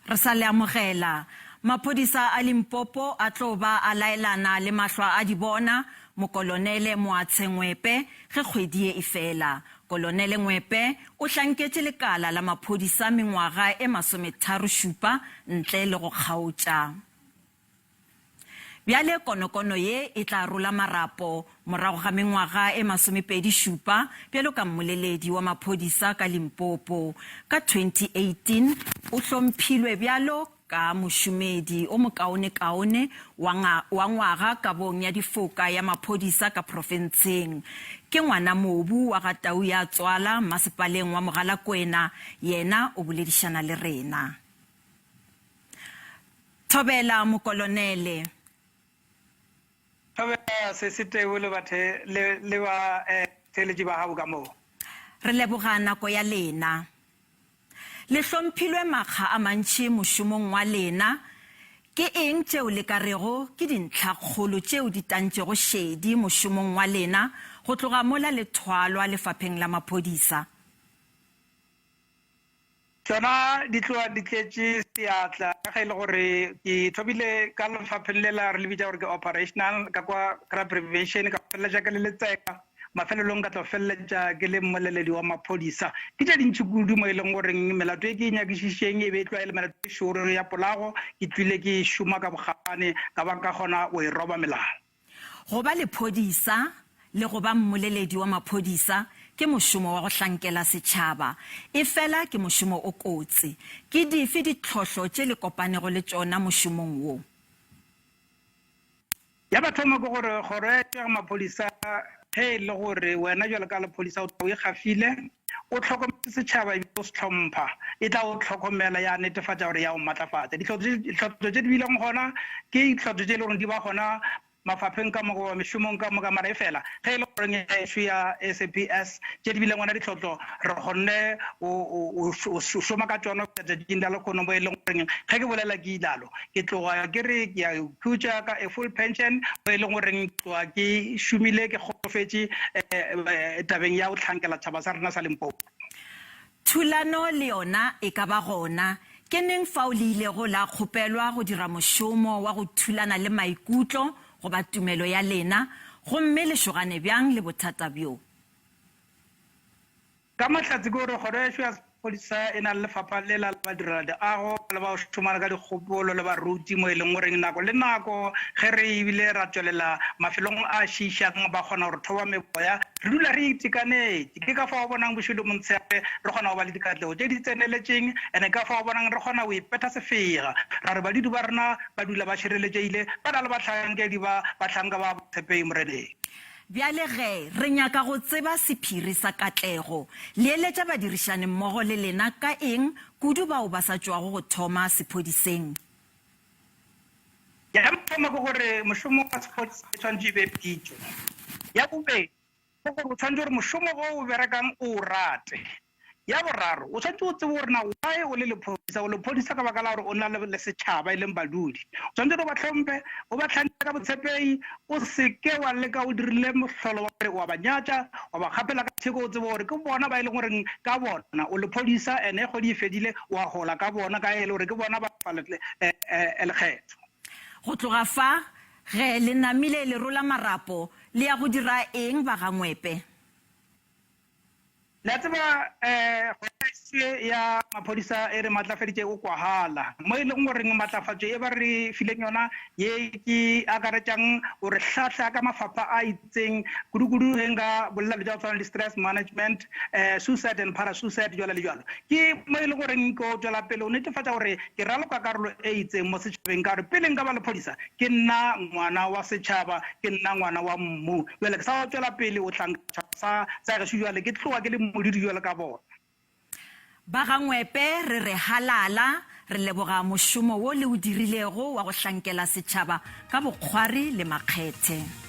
Re sa le amogela maphodisa a Limpopo a tlo ba a laelana le mahlwa a di bona mokolonele Moatshe Ngwepe ge kgwedi e fela. Kolonele Ngwepe o hlanketse lekala la maphodisa mengwaga e 37 ntle le go kgaotša. Bjale konokono ye e tla rola marapo morago ga mengwaga e 27 bjalo ka mmoleledi wa maphodisa ka Limpopo. Ka 2018 o hlomphilwe bjalo ka mošomedi o mokaone-kaone wa ngwaga kabong ya difoka ya maphodisa ka profenseng. Ke ngwana mobu wa gatau ya Tswala masepaleng wa Mogalakwena, yena o boledišana le rena. Thobela mokolonele. Se tebole bathe le ba teleji ba ha ka mo. Re leboga nako ya lena. Le hlomphilwe makga a mantši mošomong wa lena. Ke eng tšeo le ka rego ke dintlhakgolo tšeo di tantšego šedi mošomong wa lena go tloga mola le thwalwa lefapheng la maphodisa? Tsona di tloa di tletše seatla ga ile gore ke thobile ka lefapheng le la re le bitša gore ke operational ka kwa crime prevention ka feleletša ke le letseka mafelelong ka tlo feleletša ke le mmoleledi wa maphodisa. Ke tša dintši kudu mo e leng goreng melato e ke nyakišišeng e be e tloa e le melato e šoro ya polago ke tlile ke šoma ka bogane ka ba ka kgona o e roba melao. Go ba lephodisa le go ba mmoleledi wa maphodisa ke mošomo wa go hlankela setšhaba, e fela ke mošomo o kotsi. Ke dife ditlhohlo tše le kopanego le tšona mošomong wo? Ya bathomo ke gore kgoro ya maphodisa he le gore wena jalo ka lephodisa o ikgafile o tlhokometse setšhaba o se tlhompha e tla o tlhokomela ya netefatša gore ya o matlafatsa. Ditlhotlo tše di bileng gona ke ditlhotlo tše e le gore di ba gona mafapheng ka mogo mešomong ka moka mara e fela ge e le goreng ešo ya SAPS tše di bileng gona ditlhotlo re kgonne o šoma ka tšona tšatšing da le kgono bo e leng goreng ge ke bolela ke ilalo ke tloga ke re ke ya khutša ka a full pension bo e leng goreng tloga ke šomile ke kgolofetše tabeng ya go hlankela tšhaba sa rena sa Limpopo. Thulano le yona e ka ba gona ke neng fa o le ile go la kgopelwa go dira mošomo wa go thulana le maikutlo go ba tumelo ya lena gomme le šogane bjang le bothata bjo? Ka mahlatsi ke gore kgoro ya ya maphodisa e na le lefapha le la ba direla diago le ba šomana ka dikgopolo le baruti mo e leng goreng nako le nako ge re ebile ra tswelela mafelong a šišang ba kgona gore thoba meboya re dula re itekanetse. Ke ka fa o bonang bošodo montshegare re kgona go ba le dikatlego tše di tseneletseng ene ka fa o bonang re kgona go ipeta sefega ra re badudi ba rena ba dula ba šireletšeile ba na le bahlankedi ba bahlanka ba tshepei moreneng. Bjale ge re nyaka go tseba sephiri sa katlego le eletša badirišane mmogo le lena ka eng kudu bao ba sa tšwago go thoma sephodiseng? Ya mthoma ke gore mošomo wa sephodisa e tshwanetse e be pitšo. Ya bobedi ke gore o tshwanetse gore mošomo o o berekang o rate. Ya boraro o tshwanetse o tsebe gore na why o le lephodisa ka baka la gore o na le setšhaba e leng badudi. O tshwanetse o ba tlhompe o ba tlhanke ka botshepei o seke wa leka o dirile mohlolo wa gore wa ba nyatša wa ba kgapela ka theko o tsebe gore ke bona ba e leng goreng ka bona o lephodisa ene kgwedi e fedile wa gola ka bona ka e le gore ke bona ba fa lekgetho. Go tloga fa ge le namile le rola marapo le ya go dira eng ba ga Ngwepe? Le tseba ya maphodisa e re matlafeditše o kwahala mo e leng goreng matlafatšo e ba re fileng yona ye ke akaretšang gore hlahla ka mafapha a itseng kudu-kudu ge nka bolela le tša tshwana le stress management, suicide and parasuicide jalo le jalo. Ke mo e leng goreng ko tšwela pele o netefatša gore ke raloka karolo e itseng mo setšhabeng ka gore pele nka ba lephodisa ke nna ngwana wa setšhaba ke nna ngwana wa mmu jale ke sa tšwela pele o tlanka sa gešo jale ke tloga ke le modudi jale ka bona. Ba ga Ngwepe re re halala re leboga mošomo wo le o dirilego wa go hlankela setšhaba ka bokgwari le makgethe.